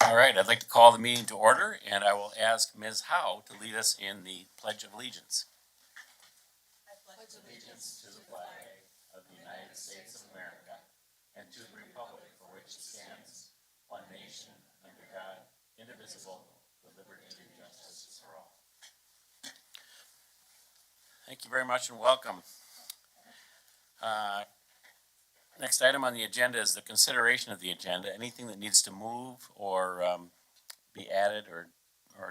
All right, I'd like to call the meeting to order, and I will ask Ms. Howe to lead us in the Pledge of Allegiance. I pledge allegiance to the flag of the United States of America and to the republic for which it stands, one nation, under God, indivisible, with liberty and justice for all. Thank you very much and welcome. Next item on the agenda is the consideration of the agenda. Anything that needs to move or be added or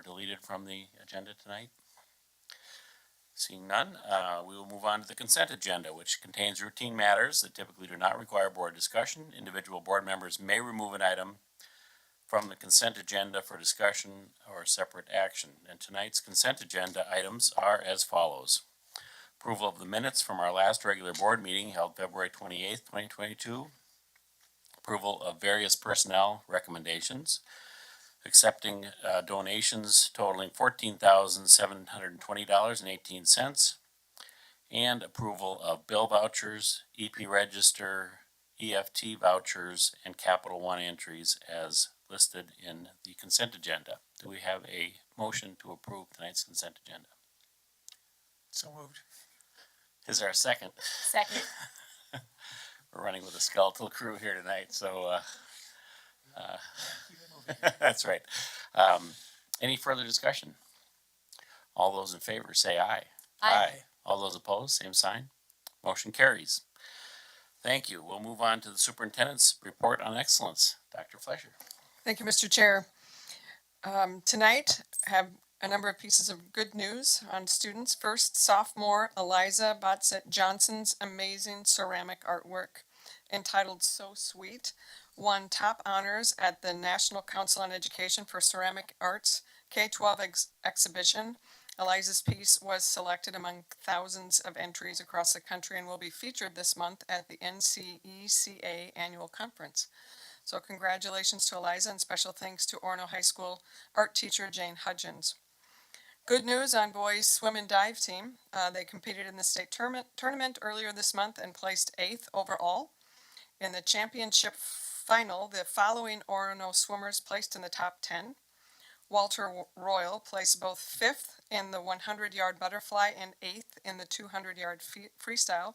deleted from the agenda tonight? Seeing none, we will move on to the consent agenda, which contains routine matters that typically do not require board discussion. Individual board members may remove an item from the consent agenda for discussion or separate action. And tonight's consent agenda items are as follows. Approval of the minutes from our last regular board meeting held February 28th, 2022. Approval of various personnel recommendations. Accepting donations totaling $14,720.18, and approval of bill vouchers, EP register, EFT vouchers, and Capital One entries as listed in the consent agenda. Do we have a motion to approve tonight's consent agenda? So moved. Is there a second? Second. We're running with a skeletal crew here tonight, so that's right. Any further discussion? All those in favor say aye. Aye. All those opposed, same sign. Motion carries. Thank you. We'll move on to the superintendent's report on excellence. Dr. Fleischer. Thank you, Mr. Chair. Tonight, I have a number of pieces of good news on students. First, sophomore Eliza Botsett Johnson's amazing ceramic artwork entitled So Sweet won top honors at the National Council on Education for Ceramic Arts K-12 exhibition. Eliza's piece was selected among thousands of entries across the country and will be featured this month at the NCECA annual conference. So congratulations to Eliza and special thanks to Orono High School art teacher Jane Hudgens. Good news on boys swim and dive team. They competed in the state tournament earlier this month and placed 8th overall. In the championship final, the following Orono swimmers placed in the top 10. Walter Royal placed both 5th in the 100-yard butterfly and 8th in the 200-yard freestyle.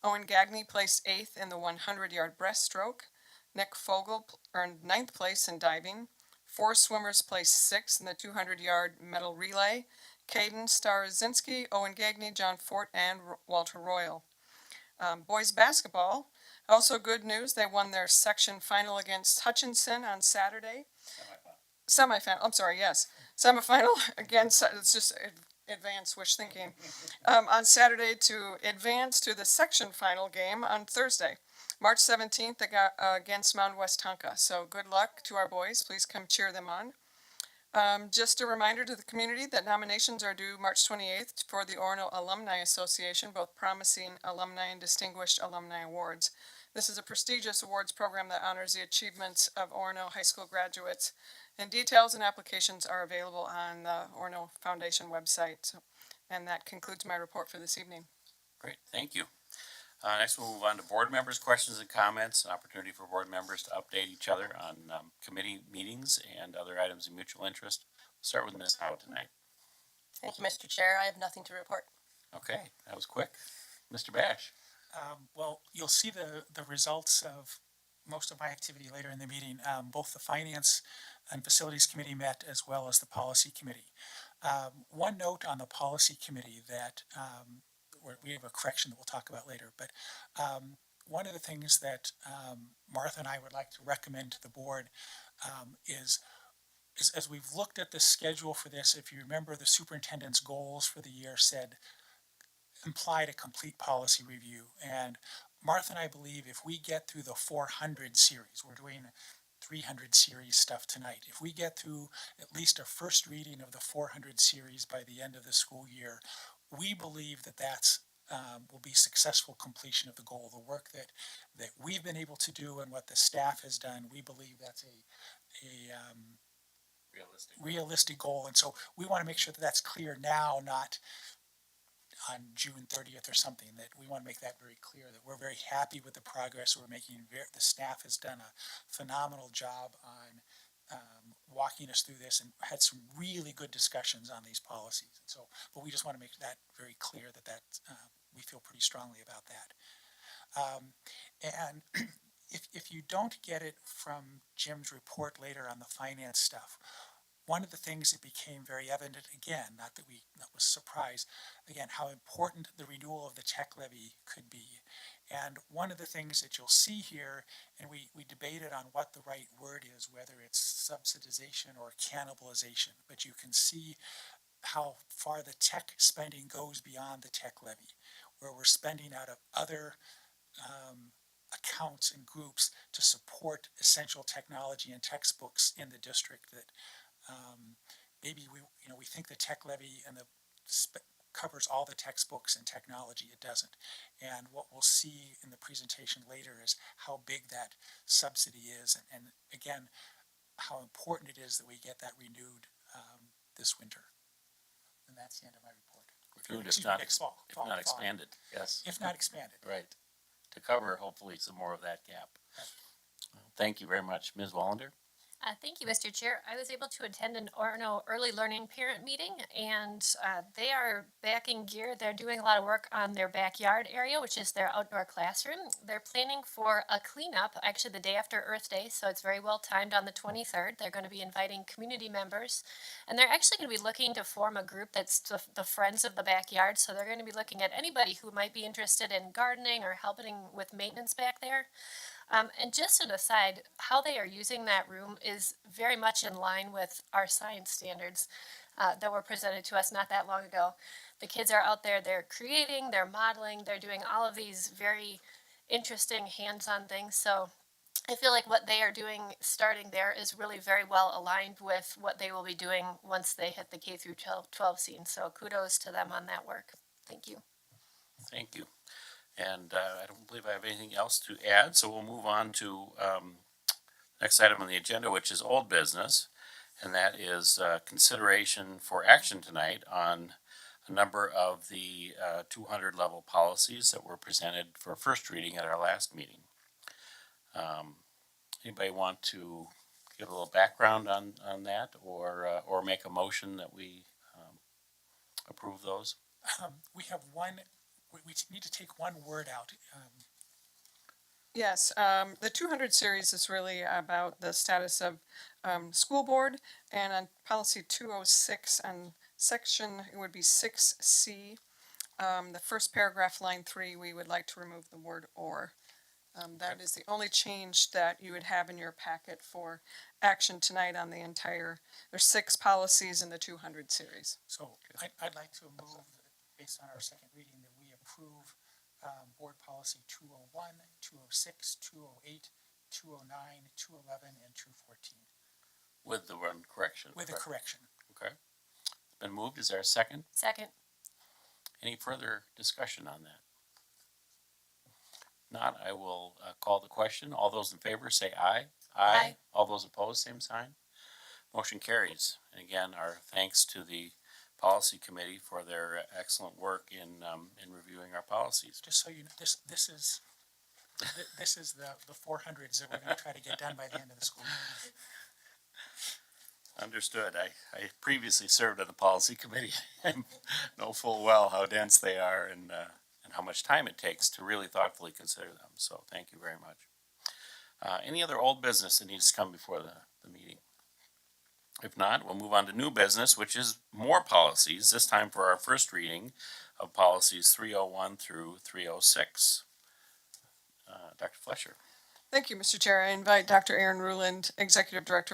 Owen Gagney placed 8th in the 100-yard breaststroke. Nick Fogel earned 9th place in diving. 4 swimmers placed 6th in the 200-yard medal relay. Caden Starzinski, Owen Gagney, John Fort, and Walter Royal. Boys basketball, also good news. They won their section final against Hutchinson on Saturday. Semifinal, I'm sorry, yes. Semifinal against, it's just advanced wish thinking. On Saturday to advance to the section final game on Thursday. March 17th against Mount West Tonka. So good luck to our boys. Please come cheer them on. Just a reminder to the community that nominations are due March 28th for the Orono Alumni Association, both promising alumni and distinguished alumni awards. This is a prestigious awards program that honors the achievements of Orono High School graduates, and details and applications are available on the Orono Foundation website. So, and that concludes my report for this evening. Great, thank you. Next, we'll move on to board members' questions and comments, an opportunity for board members to update each other on committee meetings and other items of mutual interest. We'll start with Ms. Howe tonight. Thank you, Mr. Chair. I have nothing to report. Okay, that was quick. Mr. Bash. Well, you'll see the results of most of my activity later in the meeting. Both the Finance and Facilities Committee met as well as the Policy Committee. One note on the Policy Committee that we have a correction that we'll talk about later, but one of the things that Martha and I would like to recommend to the board is as we've looked at the schedule for this, if you remember the superintendent's goals for the year implied a complete policy review. And Martha and I believe if we get through the 400 series, we're doing 300 series stuff tonight. If we get through at least a first reading of the 400 series by the end of the school year, we believe that that's will be successful completion of the goal. The work that we've been able to do and what the staff has done, we believe that's a realistic goal. And so we want to make sure that that's clear now, not on June 30th or something. That we want to make that very clear that we're very happy with the progress we're making. The staff has done a phenomenal job on walking us through this and had some really good discussions on these policies. And so, but we just want to make that very clear that we feel pretty strongly about that. And if you don't get it from Jim's report later on the finance stuff, one of the things that became very evident again, not that that was a surprise, again, how important the renewal of the tech levy could be. And one of the things that you'll see here, and we debated on what the right word is, whether it's subsidization or cannibalization, but you can see how far the tech spending goes beyond the tech levy, where we're spending out of other accounts and groups to support essential technology and textbooks in the district that maybe we think the tech levy and covers all the textbooks and technology. It doesn't. And what we'll see in the presentation later is how big that subsidy is, and again, how important it is that we get that renewed this winter. And that's the end of my report. Renewed, Excuse me, next fall. if not expanded, yes. If not expanded. Right, to cover hopefully some more of that gap. Thank you very much. Ms. Wallander? Thank you, Mr. Chair. I was able to attend an Orono early learning parent meeting, and they are back in gear. They're doing a lot of work on their backyard area, which is their outdoor classroom. They're planning for a cleanup, actually the day after Earth Day, so it's very well timed on the 23rd. They're going to be inviting community members, and they're actually going to be looking to form a group that's the Friends of the Backyard, so they're going to be looking at anybody who might be interested in gardening or helping with maintenance back there. And just an aside, how they are using that room is very much in line with our science standards that were presented to us not that long ago. The kids are out there, they're creating, they're modeling, they're doing all of these very interesting hands-on things. So I feel like what they are doing starting there is really very well aligned with what they will be doing once they hit the K through 12 scene. So kudos to them on that work. Thank you. Thank you. And I don't believe I have anything else to add, so we'll move on to next item on the agenda, which is old business, and that is consideration for action tonight on a number of the 200 level policies that were presented for first reading at our last meeting. Anybody want to give a little background on that, or make a motion that we approve those? We have one. We need to take one word out. Yes, the 200 series is really about the status of school board, and on policy 206 on section, it would be 6C. The first paragraph, line 3, we would like to remove the word or. That is the only change that you would have in your packet for action tonight on the entire, there's 6 policies in the 200 series. So I'd like to move, based on our second reading, that we approve board policy 201, 206, 208, 209, 211, and 214. With the one correction. With a correction. Okay. It's been moved. Is there a second? Second. Any further discussion on that? Not, I will call the question. All those in favor say aye. Aye. All those opposed, same sign. Motion carries. And again, our thanks to the policy committee for their excellent work in reviewing our policies. Just so you know, this is the 400s that we're going to try to get done by the end of the school year. Understood. I previously served on the policy committee. I know full well how dense they are and how much time it takes to really thoughtfully consider them. So thank you very much. Any other old business that needs to come before the meeting? If not, we'll move on to new business, which is more policies, this time for our first reading of policies 301 through 306. Dr. Flesher. Thank you, Mr. Chair. I invite Dr. Aaron Ruland, Executive Director of